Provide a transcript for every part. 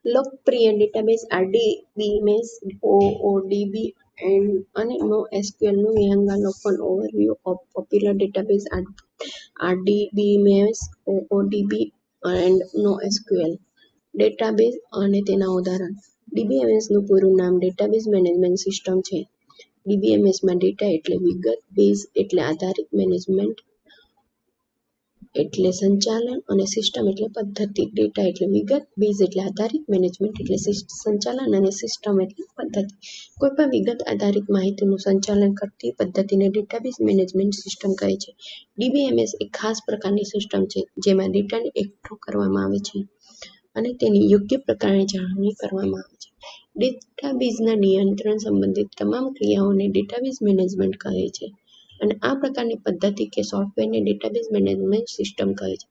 લોકપ્રિય database RDBMS, OODB અને NoSQLનું વિહંગાવલોકન overview of popular database RDBMS, OODB and NoSQL database અને તેના ઉદાહરણ. DBMSનું પૂરું નામ ડેટાબેઝ મેનેજમેન્ટ સિસ્ટમ છે. DBMSમાં ડેટા એટલે વિગત, બેઝ એટલે આધારિત, મેનેજમેન્ટ એટલે સંચાલન અને સિસ્ટમ એટલે પદ્ધતિ. ડેટા એટલે વિગત, બેઝ એટલે આધારિત, મેનેજમેન્ટ એટલે સંચાલન અને સિસ્ટમ એટલે પદ્ધતિ. કોઈપણ વિગત આધારિત માહિતીનું સંચાલન કરતી પદ્ધતિને ડેટાબેઝ મેનેજમેન્ટ સિસ્ટમ કહે છે. DBMS એક ખાસ પ્રકારની સિસ્ટમ છે જેમાં ડેટાને એકઠો કરવામાં આવે છે અને તેની યોગ્ય પ્રકારે જાળવણી કરવામાં આવે છે. ડેટાબેઝના નિયંત્રણ સંબંધિત તમામ ક્રિયાઓને ડેટાબેઝ મેનેજમેન્ટ કહે છે અને આ પ્રકારની પદ્ધતિ કે સોફ્ટવેરને ડેટાબેઝ મેનેજમેન્ટ સિસ્ટમ કહે છે.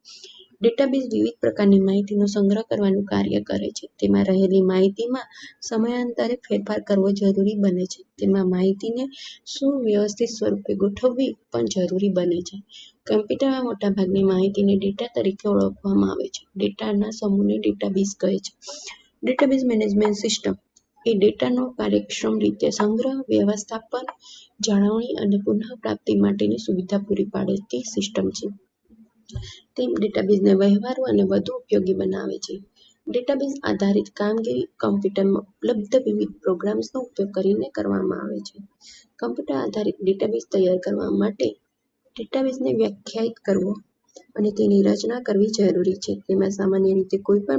ડેટાબેઝ વિવિધ પ્રકારની માહિતીનો સંગ્રહ કરવાનું કાર્ય કરે છે. તેમાં રહેલી માહિતીમાં સમયાંતરે ફેરફાર કરવો જરૂરી બને છે. તેમાં માહિતીને સુવ્યવસ્થિત સ્વરૂપે ગોઠવવી પણ જરૂરી બને છે. કમ્પ્યુટરમાં મોટાભાગની માહિતીને ડેટા તરીકે ઓળખવામાં આવે છે. ડેટાના સમૂહને ડેટાબેઝ કહે છે. ડેટાબેઝ મેનેજમેન્ટ સિસ્ટમ એ ડેટાનો કાર્યક્ષમ રીતે સંગ્રહ, વ્યવસ્થાપન, જાળવણી અને પુનઃપ્રાપ્તિ માટેની સુવિધા પૂરી પાડતી સિસ્ટમ છે. તે ડેટાબેઝને વ્યવહારુ અને વધુ ઉપયોગી બનાવે છે. ડેટાબેઝ આધારિત કામગીરી કમ્પ્યુટરમાં ઉપલબ્ધ વિવિધ પ્રોગ્રામ્સનો ઉપયોગ કરીને કરવામાં આવે છે. કમ્પ્યુટર આધારિત ડેટાબેઝ તૈયાર કરવા માટે ડેટાબેઝને વ્યાખ્યાયિત કરવો અને તેની રચના કરવી જરૂરી છે. તેમાં સામાન્ય રીતે કોઈપણ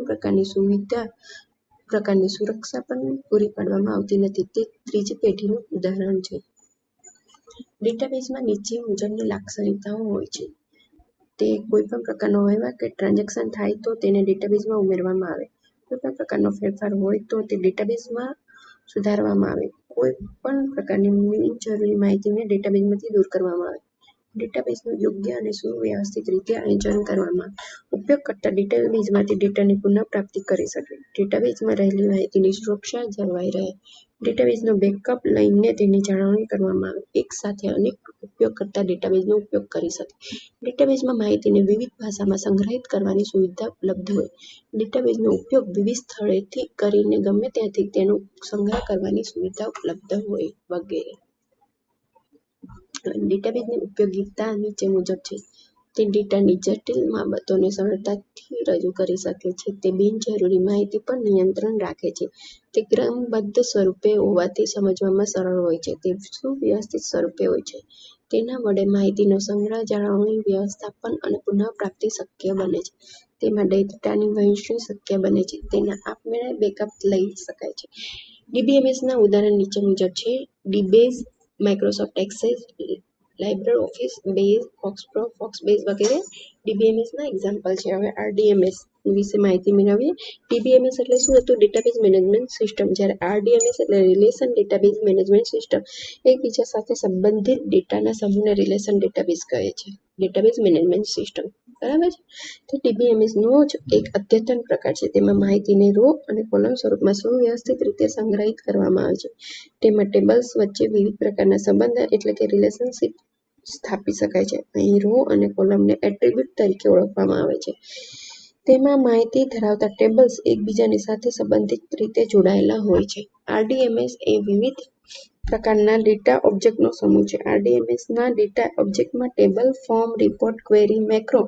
પ્રકારની સુરક્ષા પણ પૂરી પાડવામાં આવતી નથી. તે ત્રીજી પેઢીનું ઉદાહરણ છે. ડેટાબેઝમાં નીચે મુજબની લાક્ષણિકતાઓ હોય છે. તે કોઈપણ પ્રકારનો વહેવાર કે ટ્રાન્ઝેક્શન થાય તો તેને ડેટાબેઝમાં ઉમેરવામાં આવે. કોઈપણ પ્રકારનો ફેરફાર હોય તો તે ડેટાબેઝમાં સુધારવામાં આવે. કોઈપણ પ્રકારની બિનજરૂરી માહિતીને ડેટાબેઝમાંથી દૂર કરવામાં આવે. ડેટાબેઝનું યોગ્ય અને સુવ્યવસ્થિત રીતે આયોજન કરવામાં આવે. ઉપયોગકર્તા ડેટાબેઝમાંથી ડેટાની પુનઃપ્રાપ્તિ કરી શકે. ડેટાબેઝમાં રહેલી માહિતીની સુરક્ષા જળવાઈ રહે. ડેટાબેઝનો બેકઅપ લઈને તેની જાળવણી કરવામાં આવે. એક સાથે અનેક ઉપયોગકર્તા ડેટાબેઝનો ઉપયોગ કરી શકે. ડેટાબેઝમાં માહિતીને વિવિધ ભાષામાં સંગ્રહિત કરવાની સુવિધા ઉપલબ્ધ હોય. ડેટાબેઝનો ઉપયોગ વિવિધ સ્થળેથી કરીને ગમે ત્યાંથી તેનો સંગ્રહ કરવાની સુવિધા ઉપલબ્ધ હોય વગેરે. ડેટાબેઝની ઉપયોગિતા નીચે મુજબ છે. તે ડેટાની જટિલ બાબતોને સરળતાથી રજૂ કરી શકે છે. તે બિનજરૂરી માહિતી પર નિયંત્રણ રાખે છે. તે ક્રમબદ્ધ સ્વરૂપે હોવાથી સમજવામાં સરળ હોય છે. તે સુવ્યવસ્થિત સ્વરૂપે હોય છે. તેના વડે માહિતીનો સંગ્રહ, જાળવણી, વ્યવસ્થાપન અને પુનઃપ્રાપ્તિ શક્ય બને છે. તેમાં ડેટાની વહેંચણી શક્ય બને છે. તેના આપમેળે બેકઅપ લઈ શકાય છે. DBMSના ઉદાહરણ નીચે મુજબ છે. DBase, માઇક્રોસોફ્ટ એક્સેસ, લાઇબ્રઓફિસ બેઝ, ફોક્સપ્રો, ફોક્સબેઝ વગેરે DBMSના એક્ઝામ્પલ છે. હવે RDMS વિશે માહિતી મેળવીએ. DBMS એટલે શું હતું? Database management system. જ્યારે RDMS એટલે રિલેશન ડેટાબેઝ મેનેજમેન્ટ સિસ્ટમ. એકબીજા સાથે સંબંધિત ડેટાના સમૂહને રિલેશન ડેટાબેઝ કહે છે. Database management system. બરાબર છે. તો DBMSનો જ એક અદ્યતન પ્રકાર છે. તેમાં માહિતીને રો અને કોલમ સ્વરૂપમાં સુવ્યવસ્થિત રીતે સંગ્રહિત કરવામાં આવે છે. તેમાં ટેબલ્સ વચ્ચે વિવિધ પ્રકારના સંબંધ એટલે કે રિલેશનશિપ સ્થાપી શકાય છે. અહીં રો અને કોલમને એટ્રીબ્યુટ તરીકે ઓળખવામાં આવે છે. તેમાં માહિતી ધરાવતા ટેબલ્સ એકબીજાની સાથે સંબંધિત રીતે જોડાયેલા હોય છે. RDMS એ વિવિધ પ્રકારના ડેટા ઓબ્જેક્ટનો સમૂહ છે. RDMSના ડેટા ઓબ્જેક્ટમાં table, form, report, query, macro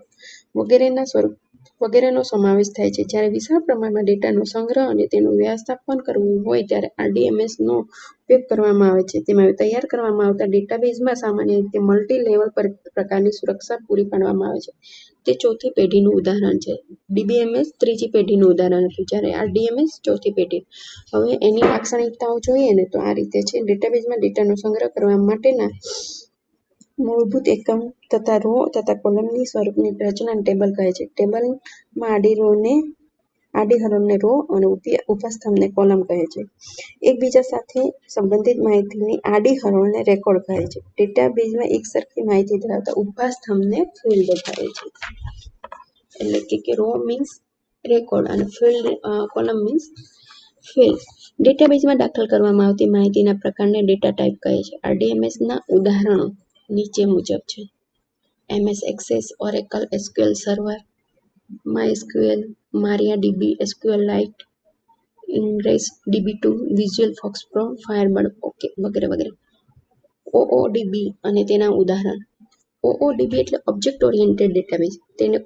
વગેરેનો સમાવેશ થાય છે. જ્યારે વિશાળ પ્રમાણમાં ડેટાનો સંગ્રહ અને તેનું વ્યવસ્થાપન કરવું હોય ત્યારે RDMSનો ઉપયોગ કરવામાં આવે છે. તેમાં તૈયાર કરવામાં આવતા ડેટાબેઝમાં સામાન્ય રીતે મલ્ટી-લેવલ પ્રકારની સુરક્ષા પૂરી પાડવામાં આવે છે. તે ચોથી પેઢીનું ઉદાહરણ છે. DBMS ત્રીજી પેઢીનું ઉદાહરણ હતું, જ્યારે RDMS ચોથી પેઢી. હવે એની લાક્ષણિકતાઓ જોઈએ ને તો આ રીતે છે. ડેટાબેઝમાં ડેટાનો સંગ્રહ કરવા માટેના મૂળભૂત એકમ તથા રો તથા કોલમની સ્વરૂપની રચનાને ટેબલ કહે છે. ટેબલમાં આડી હરોળને રો અને ઊભા સ્તંભને કોલમ કહે છે. એકબીજા સાથે સંબંધિત માહિતીની આડી હરોળને રેકોર્ડ કહે છે. ડેટાબેઝમાં એકસરખી માહિતી ધરાવતા ઊભા સ્તંભને ફિલ્ડ કહે છે. એટલે કે રો મીન્સ રેકોર્ડ અને કોલમ મીન્સ ફિલ્ડ. ડેટાબેઝમાં દાખલ કરવામાં આવતી માહિતીના પ્રકારને ડેટા ટાઈપ કહે છે. RDMSના ઉદાહરણો નીચે મુજબ છે. MS Access, Oracle SQL server, MySQL, MariaDB, SQLite, Ingres DB2, Visual FoxPro, Firebird okay વગેરે વગેરે. OODB અને તેના ઉદાહરણ. OODB એટલે ઓબ્જેક્ટ ઓરિએન્ટેડ ડેટાબેઝ. તેને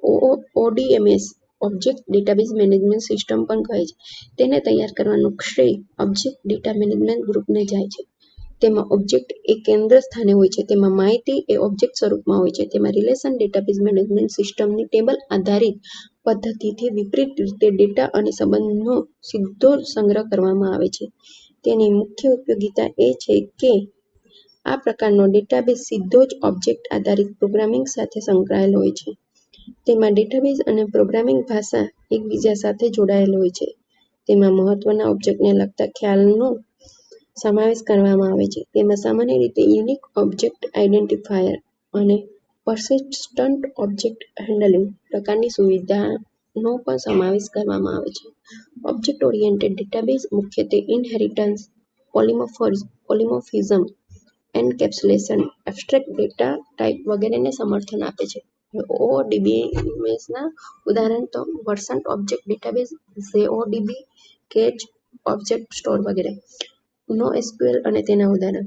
ODMS object database management system પણ કહે છે. તેને તૈયાર કરવાનું શ્રેય ઓબ્જેક્ટ ડેટા મેનેજમેન્ટ ગ્રુપને જાય છે. તેમાં ઓબ્જેક્ટ એ કેન્દ્ર સ્થાને હોય છે. તેમાં માહિતી એ ઓબ્જેક્ટ સ્વરૂપમાં હોય છે. તેમાં રિલેશન ડેટાબેઝ મેનેજમેન્ટ સિસ્ટમની ટેબલ આધારિત પદ્ધતિથી વિપરીત રીતે ડેટા અને સંબંધનો સીધો સંગ્રહ કરવામાં આવે છે. તેની મુખ્ય ઉપયોગિતા એ છે કે આ પ્રકારનો ડેટાબેઝ સીધો જ ઓબ્જેક્ટ આધારિત પ્રોગ્રામિંગ સાથે સંકળાયેલ હોય છે. તેમાં ડેટાબેઝ અને પ્રોગ્રામિંગ ભાષા એકબીજા સાથે જોડાયેલ હોય છે. તેમાં મહત્વના ઓબ્જેક્ટને લગતા ખ્યાલનો સમાવેશ કરવામાં આવે છે. તેમાં સામાન્ય રીતે યુનિક ઓબ્જેક્ટ આઇડેન્ટિફાયર અને પર્સિસ્ટન્ટ ઓબ્જેક્ટ હેન્ડલિંગ પ્રકારની સુવિધાનો પણ સમાવેશ કરવામાં આવે છે. ઓબ્જેક્ટ ઓરિએન્ટેડ ડેટાબેઝ મુખ્યત્વે inheritance, polymorphism, encapsulation, abstract data type વગેરેને સમર્થન આપે છે. OODBMSના ઉદાહરણ તો Versant object database, ZODB, Cache object store વગેરે. NoSQL અને તેના ઉદાહરણ.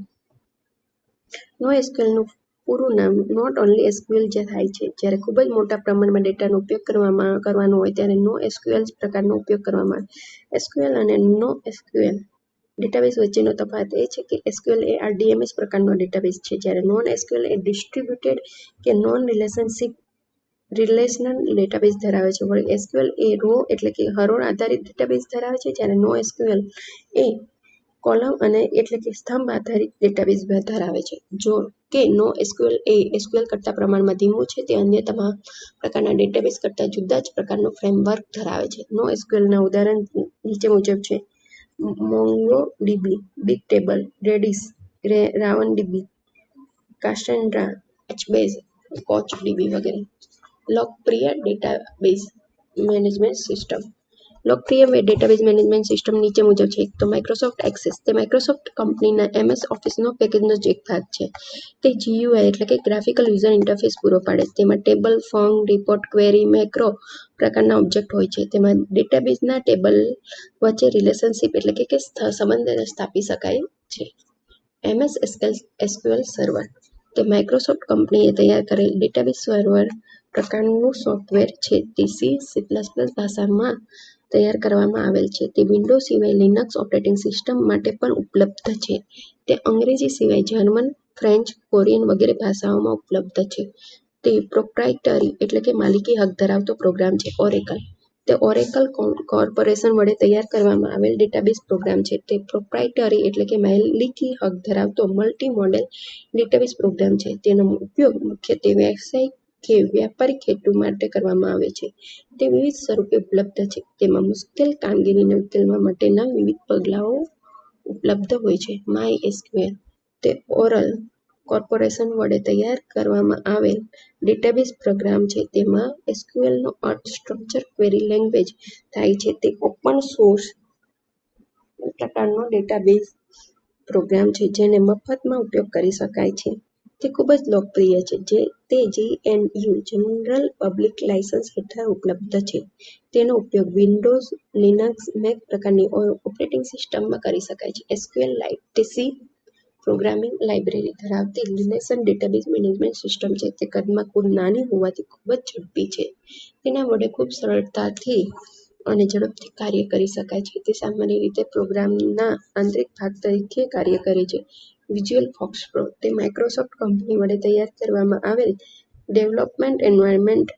NoSQLનું પૂરું નામ નોટ ઓન્લી SQL જે થાય છે. જ્યારે ખૂબ જ મોટા પ્રમાણમાં ડેટાનો ઉપયોગ કરવાનો હોય ત્યારે NoSQL પ્રકારનો ઉપયોગ કરવામાં આવે. SQL અને NoSQL ડેટાબેઝ વચ્ચેનો તફાવત એ છે કે SQL એ RDMS પ્રકારનો ડેટાબેઝ છે, જ્યારે NoSQL એ ડિસ્ટ્રિબ્યુટેડ કે રિલેશનલ ડેટાબેઝ ધરાવે છે. વળી SQL એ રો એટલે કે હરોળ આધારિત ડેટાબેઝ ધરાવે છે, જ્યારે NoSQL એ કોલમ અને એટલે કે સ્તંભ આધારિત ડેટાબેઝ ધરાવે છે. જો કે NoSQL એ SQL કરતાં પ્રમાણમાં ધીમું છે, તે અન્ય તમામ પ્રકારના ડેટાબેઝ કરતાં જુદા જ પ્રકારનો ફ્રેમવર્ક ધરાવે છે. NoSQLના ઉદાહરણ નીચે મુજબ છે: MongoDB, BigTable, Redis, RavenDB, Cassandra, HBase, CouchDB વગેરે. લોકપ્રિય ડેટાબેઝ મેનેજમેન્ટ સિસ્ટમ. લોકપ્રિય ડેટાબેઝ મેનેજમેન્ટ સિસ્ટમ નીચે મુજબ છે. એક તો માઇક્રોસોફ્ટ એક્સેસ. તે માઇક્રોસોફ્ટ કંપનીના MS ઓફિસનો પેકેજનો જ એક ભાગ છે. તે GUI એટલે કે ગ્રાફિકલ યુઝર ઇન્ટરફેસ પૂરો પાડે છે. તેમાં table, form, report, query, macro પ્રકારના ઓબ્જેક્ટ હોય છે. તેમાં ડેટાબેઝના ટેબલ વચ્ચે રિલેશનશિપ એટલે કે સંબંધ સ્થાપી શકાય છે. MS SQL server. તે માઇક્રોસોફ્ટ કંપનીએ તૈયાર કરેલ ડેટાબેઝ સર્વર પ્રકારનું સોફ્ટવેર છે. તે C++ ભાષામાં તૈયાર કરવામાં આવેલ છે. તે વિન્ડોઝ સિવાય લિનક્સ ઓપરેટિંગ સિસ્ટમ માટે પણ ઉપલબ્ધ છે. તે અંગ્રેજી સિવાય જર્મન, ફ્રેન્ચ, કોરિયન વગેરે ભાષાઓમાં ઉપલબ્ધ છે. તે પ્રોપ્રાઇટરી એટલે કે માલિકી હક ધરાવતો પ્રોગ્રામ છે. ઓરેકલ. તે ઓરેકલ કોર્પોરેશન વડે તૈયાર કરવામાં આવેલ ડેટાબેઝ પ્રોગ્રામ છે. તે પ્રોપ્રાઇટરી એટલે કે માલિકી હક ધરાવતો મલ્ટી-મોડેલ ડેટાબેઝ પ્રોગ્રામ છે. તેનો ઉપયોગ મુખ્યત્વે વ્યવસાયિક કે વ્યાપારિક હેતુ માટે કરવામાં આવે છે. તે વિવિધ સ્વરૂપે ઉપલબ્ધ છે. તેમાં મુશ્કેલ કામગીરીને ઉકેલવા માટેના વિવિધ પગલાઓ ઉપલબ્ધ હોય છે. MySQL. તે ઓરલ કોર્પોરેશન વડે તૈયાર કરવામાં આવેલ ડેટાબેઝ પ્રોગ્રામ છે. તેમાં SQLનો અર્થ સ્ટ્રક્ચર ક્વેરી લેંગ્વેજ થાય છે. તે ઓપન સોર્સ પ્રકારનો ડેટાબેઝ પ્રોગ્રામ છે, જેને મફતમાં ઉપયોગ કરી શકાય છે. તે ખૂબ જ લોકપ્રિય છે. તે GNU જનરલ પબ્લિક લાયસન્સ હેઠળ ઉપલબ્ધ છે. તેનો ઉપયોગ વિન્ડોઝ, લિનક્સ, મેક પ્રકારની ઓપરેટિંગ સિસ્ટમમાં કરી શકાય છે. SQLite. તે C પ્રોગ્રામિંગ લાઇબ્રેરી ધરાવતી રિલેશનલ ડેટાબેઝ મેનેજમેન્ટ સિસ્ટમ છે. તે કદમાં ખૂબ નાની હોવાથી ખૂબ જ ઝડપી છે. તેના વડે ખૂબ સરળતાથી અને ઝડપથી કાર્ય કરી શકાય છે. તે સામાન્ય રીતે પ્રોગ્રામના આંતરિક ભાગ તરીકે કાર્ય કરે છે. Visual FoxPro. તે માઇક્રોસોફ્ટ કંપની વડે તૈયાર કરવામાં આવેલ ડેવલપમેન્ટ એન્વાયરમેન્ટ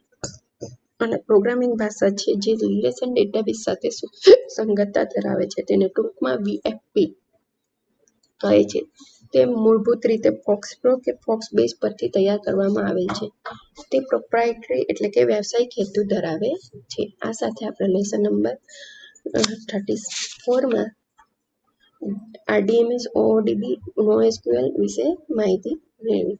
અને પ્રોગ્રામિંગ ભાષા છે, જે રિલેશનલ ડેટાબેઝ સાથે સુસંગતતા ધરાવે છે. તેને ટૂંકમાં VFP કહે છે. તે મૂળભૂત રીતે ફોક્સપ્રો કે ફોક્સબેઝ પરથી તૈયાર કરવામાં આવેલ છે. તે પ્રોપ્રાઇટરી એટલે કે વ્યવસાયિક હેતુ ધરાવે છે. આ સાથે આપણે લેસન નંબર 34માં RDMS, OODB, NoSQL વિશે માહિતી મેળવી.